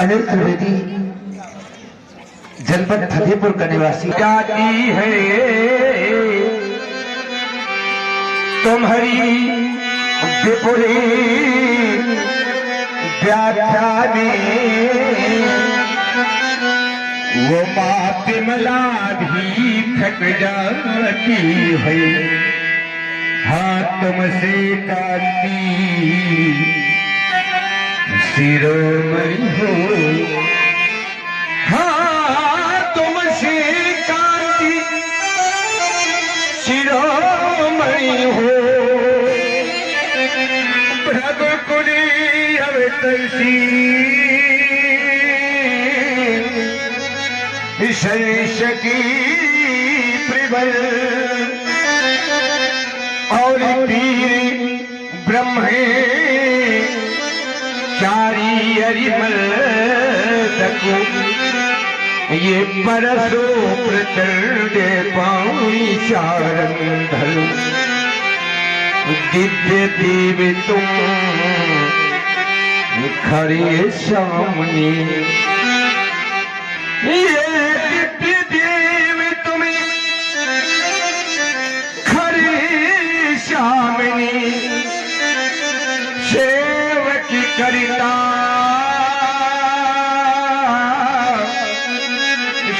अनिल त्रिवेदी जनपद फतेहपुर का निवासी जाती है तुम्हारी विपुली व्याख्या में वो माँ बिमला भी थक जाती है। हाँ तुमसे काटी शिरोमणि हो, हाँ तुमसे काटी शिरोमणि हो। रघुकुली अवतसी शैष की प्रबल और वीर ब्रह्मे चारी अरिमल तको ये परसो प्रचंड पानी चारण धल दिव्य देव तुम खड़े सामने। ये दिव्य देव तुम्हें खड़े सामने सेवकी करिता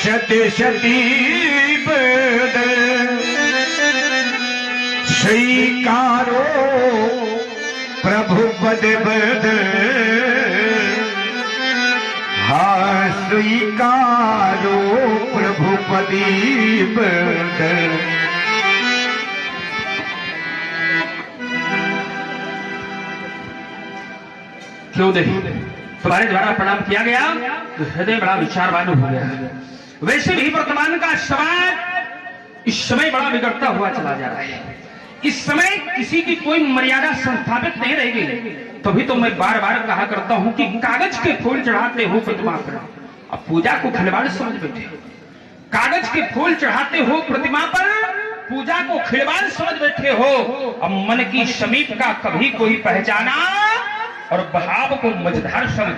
सती सती बदल स्वीकारो प्रभु पद बदल। हाँ स्वीकारो प्रभु पदी बदल। क्यों नहीं तुम्हारे द्वारा प्रणाम किया गया तो हृदय बड़ा विचारवान हो गया। वैसे भी वर्तमान का समाज इस समय बड़ा बिगड़ता हुआ चला जा रहा है। इस समय किसी की कोई मर्यादा संस्थापित नहीं रहेगी। तभी तो मैं बार बार कहा करता हूं कि कागज के फूल चढ़ाते हो प्रतिमा पर, अब पूजा को खिलवाड़ समझ बैठे। कागज के फूल चढ़ाते हो प्रतिमा पर, पूजा को खिलवाड़ समझ बैठे हो। अब मन की समीप का कभी कोई पहचाना और भाव को मझधार समझ।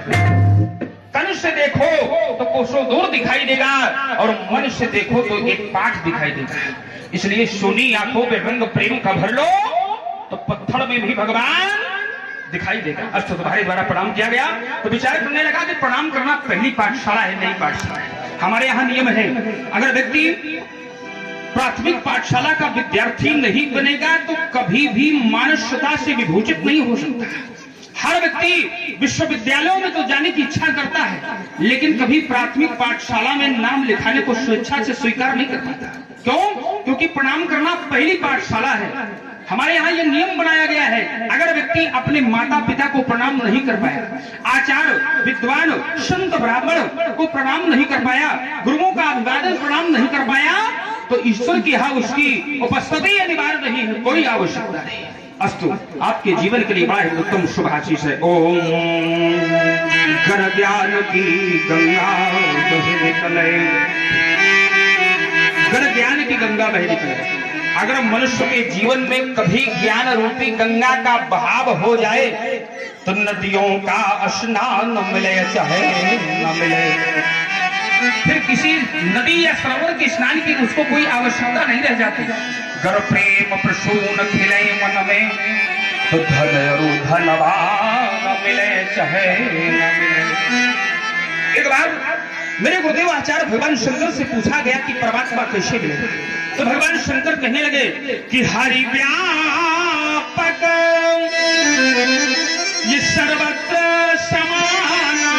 तन से देखो तो कोसों दूर दिखाई देगा और मन से देखो तो एक पाठ दिखाई देगा। इसलिए सोनी आंखों पे रंग प्रेम का भर लो तो पत्थर में भी भगवान दिखाई देगा। अच्छा तुम्हारे द्वारा प्रणाम किया गया तो विचार करने लगा कि प्रणाम करना पहली पाठशाला है, नई पाठशाला है। हमारे यहाँ नियम है, अगर व्यक्ति प्राथमिक पाठशाला का विद्यार्थी नहीं बनेगा तो कभी भी मानवता से विभूषित नहीं हो सकता। हर व्यक्ति विश्वविद्यालयों में तो जाने की इच्छा करता है, लेकिन कभी प्राथमिक पाठशाला में नाम लिखाने को स्वेच्छा से स्वीकार नहीं कर पाता। क्यों? क्योंकि प्रणाम करना पहली पाठशाला है। हमारे यहाँ यह नियम बनाया गया है, अगर व्यक्ति अपने माता पिता को प्रणाम नहीं कर पाया, आचार्य विद्वान संत ब्राह्मण को प्रणाम नहीं कर पाया, गुरुओं का अभिवादन प्रणाम नहीं कर पाया, तो ईश्वर की यहाँ उसकी उपस्थिति अनिवार्य नहीं है, कोई आवश्यकता नहीं। अस्तु आपके जीवन के लिए बड़ा ही उत्तम शुभ आशीष है। ओम गर ज्ञान की गंगा बह निकले, गर ज्ञान की गंगा बह निकले। अगर मनुष्य के जीवन में कभी ज्ञान रूपी गंगा का बहाव हो जाए तो नदियों का स्नान न मिले चाहे न मिले, फिर किसी नदी या सरोवर के स्नान की उसको कोई आवश्यकता नहीं रह जाती। गर प्रेम प्रसून खिले मन में तो धन धनवान मिले चाहे न मिले। एक बार मेरे गुरुदेव आचार्य भगवान शंकर से पूछा गया कि परमात्मा कैसे मिले, तो भगवान शंकर कहने लगे कि हरि व्यापक ये सर्वत्र समाना।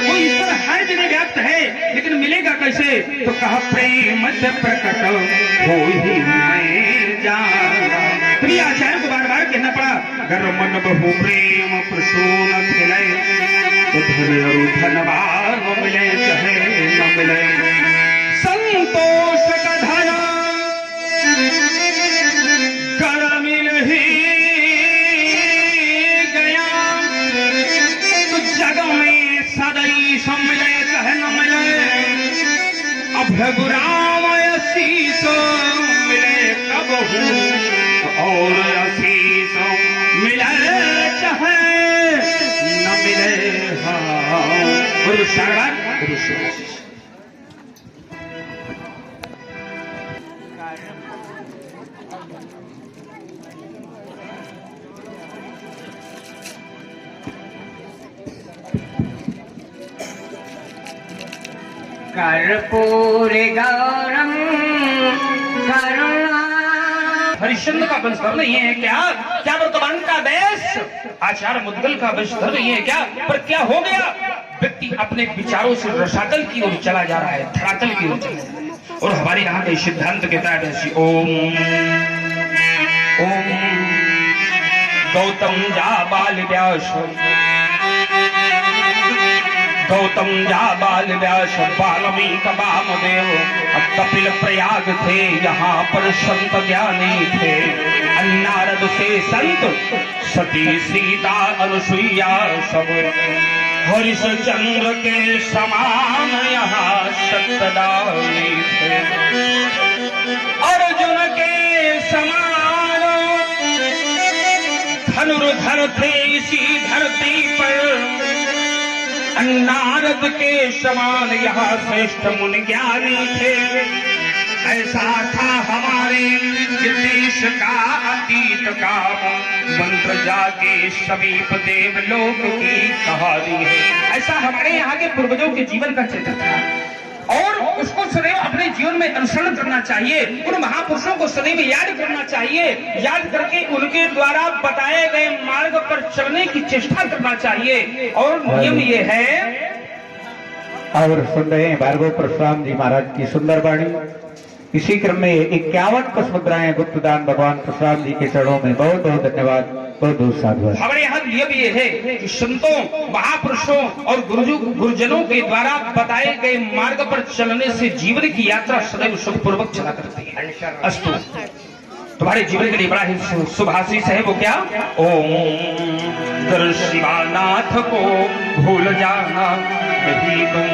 वो ईश्वर हर जगह व्याप्त है, लेकिन मिलेगा कैसे? तो कहा प्रेम से प्रकट हो ही मैं जाना। प्रिय आचार्य को बार बार कहना पड़ा, गर मन बहु प्रेम प्रसून खिले तो धन और धनवान मिले चाहे न मिले। संतोष का धन कर मिल ही गया तो जग में सदैव सम्मिले चाहे न मिले। अभगुराम आशीष मिले कब और आशीष मिले चाहे न मिले। हाँ बोलो सारवार, बोलो सुभाषिस। कर्पूर गौरम करुणा। हरिश्चंद्र का वंशधर नहीं है क्या? क्या वर्तमान का देश आचार्य मुद्गल का वंशधर नहीं है क्या? पर क्या हो गया? व्यक्ति अपने विचारों से रसातल की ओर चला जा रहा है, धरातल की ओर चला जा रहा है। और हमारे यहाँ का सिद्धांत कहता है ऐसी ओम ओम गौतम जा बाल व्यास, गौतम जा बाल व्यास वाल्मीकि वामदेव, कपिल प्रयाग थे यहाँ पर संत ज्ञानी थे, नारद से संत सती सीता अनुसुईया सब, हरिश्चंद्र के समान यहाँ सत्यदानी थे, अर्जुन के समान धनुर्धर थे इसी धरती पर, नारद के समान यहाँ श्रेष्ठ मुनि ज्ञानी थे। ऐसा था हमारे देश का अतीत का मंत्र, जाके समीप देवलोक की कहानी है। ऐसा हमारे यहाँ के पूर्वजों के जीवन का चित्र था और उसको सदैव अपने जीवन में अनुसरण करना चाहिए। उन महापुरुषों को सदैव याद करना चाहिए, याद करके उनके द्वारा बताए गए मार्ग पर चलने की चेष्टा करना चाहिए। और नियम ये है। और सुन रहे हैं भार्गव परशुराम जी महाराज की सुंदर वाणी। इसी क्रम में 51 पुष्पमुद्राएं गुप्तदान भगवान परशुराम जी के चरणों में बहुत बहुत धन्यवाद, बहुत बहुत साधुवाद। हमारे यहाँ नियम ये है कि संतों, महापुरुषों और गुरुजनों के द्वारा बताए गए मार्ग पर चलने से जीवन की यात्रा सदैव सुखपूर्वक चला करती है। अस्तु, तुम्हारे जीवन के लिए बड़ा ही शुभाशीष है। वो क्या? ओम शिवानाथ को भूल जाना नहीं तुम।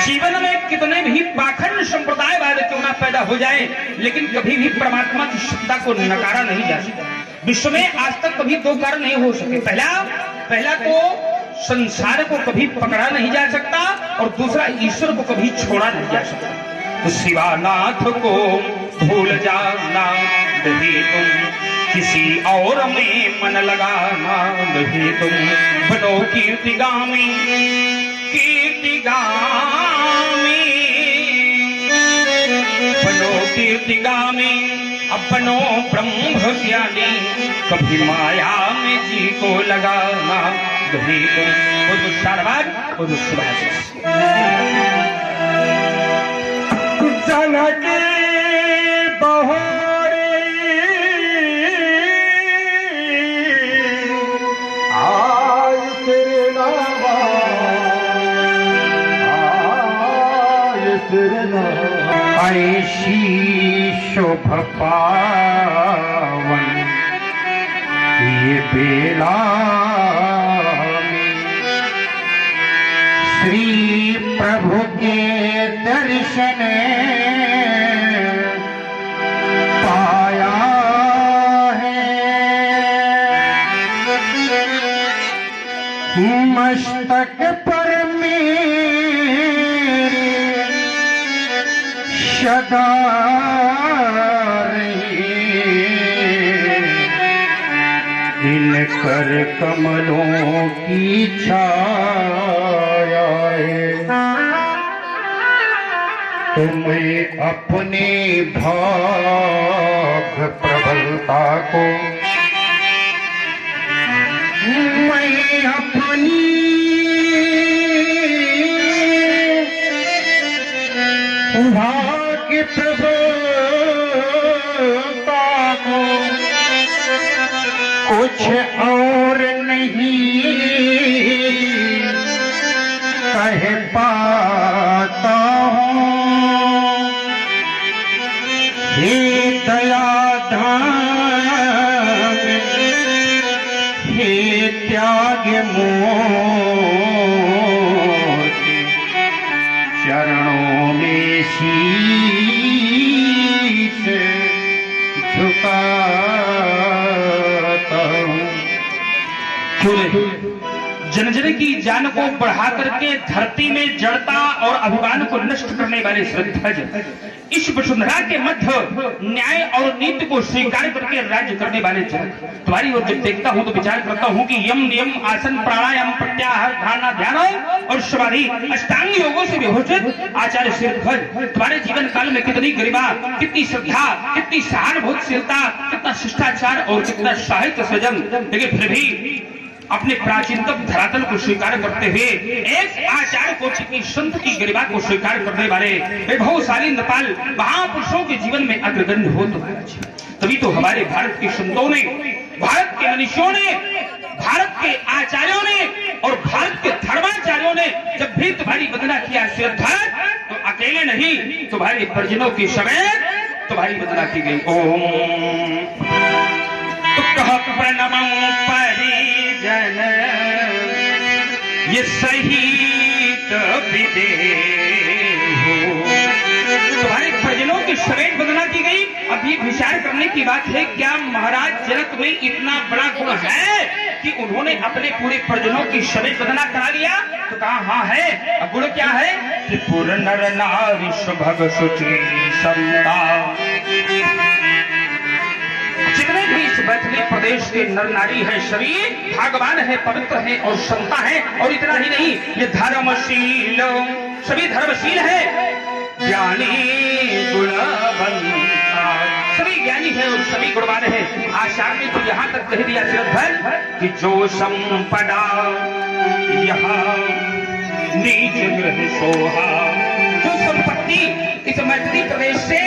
जीवन में कितने भी पाखंड संप्रदायवाद क्यों ना पैदा हो जाए, लेकिन कभी भी परमात्मा की सत्ता को नकारा नहीं जा सकता। विश्व में आज तक कभी दो कार्य नहीं हो सके। पहला तो संसार को कभी पकड़ा नहीं जा सकता और दूसरा ईश्वर को कभी छोड़ा नहीं जा सकता। तो शिवानाथ को भूल जाना नहीं तुम, किसी और में मन लगाना नहीं तुम। बनो कीर्तिगामी बनो कीर्तिगामी, अपनो ब्रह्म ज्ञानी, कभी माया में जी को लगाना नहीं तुम। बोलो सारवार, बोलो सुभाषिस। जनके बहोरे आज तेरे नाम, आज तेरे नाम। ऐसी शोभा पावन ये बेला श्री प्रभु के दर्शन पाया है। मस्तक पर मेरे सदा इन कर कमलों की छाया है। तुम्हें अपने भाग प्रबलता को मैं अपनी भाग्य प्रबलता को कुछ और नहीं कह पाता हूँ। हे दयाधाम, हे त्याग मूर्ति, चरणों में शीश झुकाता हूँ। क्यों नहीं? जन जन की जान को बढ़ा करके धरती में जड़ता और अभिमान को नष्ट करने वाले श्रद्धज, इस वसुंधरा के मध्य न्याय और नीति को स्वीकार करके राज्य करने वाले जनक, तुम्हारी ओर जब देखता हूं तो विचार करता हूं कि यम नियम आसन प्राणायाम प्रत्याहार धारणा ध्यान और समाधि अष्टांग योगों से विभूषित आचार्य श्रद्धज, तुम्हारे जीवन काल में कितनी गरिमा, कितनी श्रद्धा, कितनी सहानुभूतिशीलता, कितना शिष्टाचार और कितना साहित्य सृजन, लेकिन फिर भी अपने प्राचीनतम धरातल को स्वीकार करते हुए एक आचार्य कोटि की संत की गरिमा को स्वीकार करने वाले वैभवशाली नेपाल महापुरुषों के जीवन में अग्रगण्य हो तो तभी तो हमारे भारत के संतों ने, भारत के मनुष्यों ने, भारत के आचार्यों ने और भारत के धर्माचार्यों ने जब भी तुम्हारी वंदना किया श्रद्धा, तो अकेले नहीं तुम्हारे परिजनों के समेत तुम्हारी वंदना की गई। ओम प्रणमं परिजन ये सहित विदेहो, तुम्हारे परिजनों की समेत वंदना की गई। अब ये विचार करने की बात है, क्या महाराज जनक में इतना बड़ा गुण है कि उन्होंने अपने पूरे परिजनों की समेत वंदना करा लिया? तो कहा हाँ है। अब गुण क्या है? त्रिपुर नर नारी सुभग सुचि समता, जितने भी इस मैथिली प्रदेश के नर नारी है सभी भागवान है, पवित्र है और संता है। और इतना ही नहीं, ये धर्मशील, सभी धर्मशील है, ज्ञानी गुणवंता, सभी ज्ञानी है और सभी गुणवान है। आचार्य ने तो यहाँ तक कह दिया श्रद्धर कि जो संपदा यहाँ नीच गृह सोहा, जो संपत्ति इस मैथिली प्रदेश से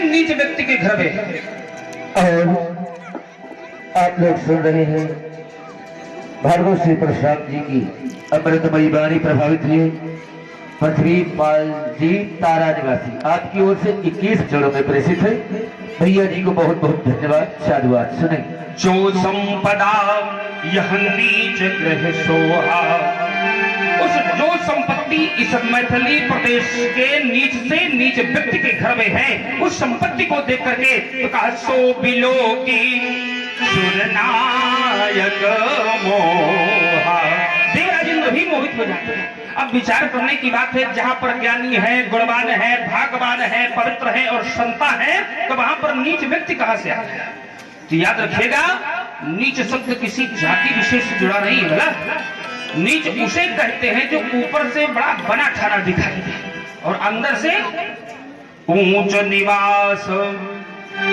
नीच व्यक्ति के घर में। और आप लोग सुन रहे हैं भार्गव श्री प्रसाद जी की अमृतमयी वाणी प्रभावित हुए पृथ्वी पाल जी तारा निवासी आपकी ओर से 21 जोड़ों में प्रेषित है। भैया जी को बहुत बहुत धन्यवाद, साधुवाद। सुने। जो संपदा यह नीच गृह सोहा, उस जो संपत्ति इस मैथिली प्रदेश के नीच से नीच व्यक्ति के घर में है, उस संपत्ति को देख करके तो कहा सो बिलो की सुरनायक मोहा, देवराज इंद्र भी मोहित हो जाते हैं। अब विचार करने की बात है, जहां पर ज्ञानी है, गुणवान है, भागवान है, पवित्र है और संता है, तो वहां पर नीच व्यक्ति कहां से आ गया? तो याद रखिएगा, नीच शब्द किसी जाति विशेष से जुड़ा नहीं है। बोला नीच उसे कहते हैं जो ऊपर से बड़ा बना ठाना दिखाई दे और अंदर से ऊंच निवास,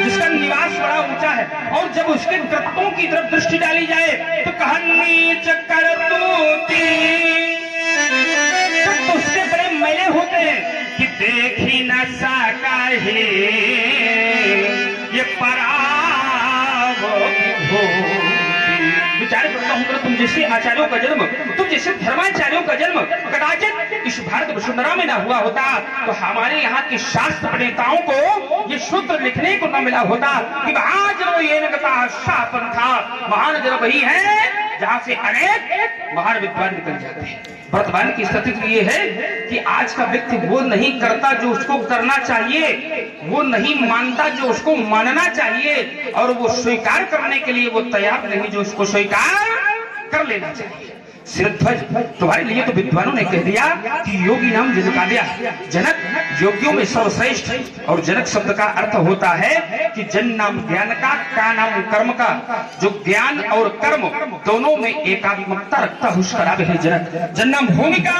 जिसका निवास बड़ा ऊंचा है। और जब उसके कृत्यों की तरफ दृष्टि डाली जाए तो कहा नीच करतूती, तो उसके बड़े मैले होते हैं कि देखी न सका है ये पराव विचार करता हूं, तुम जैसे आचार्यों का जन्म, तुम जैसे धर्माचार्यों का जन्म कदाचित इस भारत वसुंधरा में ना हुआ होता तो हमारे यहाँ के शास्त्र प्रणेताओं को ये सूत्र लिखने को न मिला होता कि महाजन ये नगता था। महान जन वही है जहां से अनेक महान विद्वान निकल जाते हैं। वर्तमान की स्थिति तो ये है कि आज का व्यक्ति वो नहीं करता जो उसको करना चाहिए, वो नहीं मानता जो उसको मानना चाहिए, और वो स्वीकार करने के लिए वो तैयार नहीं जो उसको स्वीकार कर लेना चाहिए। सिरध्वज, तुम्हारे लिए तो विद्वानों ने कह दिया कि योगी नाम जिनका दिया, जनक योगियों में सर्वश्रेष्ठ। और जनक शब्द का अर्थ होता है कि जन नाम ज्ञान का नाम कर्म का, जो ज्ञान और कर्म दोनों में एकात्मकता रखता है उसका नाम है जनक। जन नाम भूमिका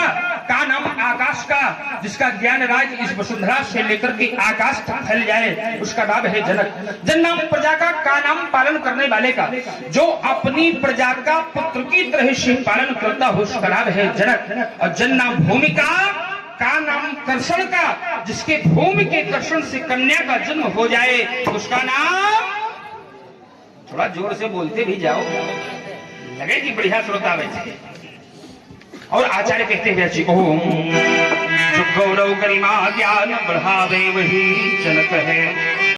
का नाम आकाश का, जिसका ज्ञान राज इस वसुंधरा से लेकर के आकाश तक फैल जाए उसका नाम है जनक। जन नाम प्रजा का नाम पालन करने वाले का, जो अपनी प्रजा का पुत्र की तरह से पालन करता हो उसका नाम है जनक। और जन नाम भूमिका का नाम कर्षण का, जिसके भूमि के कर्षण से कन्या का जन्म हो जाए उसका नाम, थोड़ा जोर से बोलते भी जाओ लगे कि बढ़िया श्रोता बैठे। और आचार्य कहते हैं जी ओम जो गौरव गरिमा ज्ञान बढ़ावे वही जनक है।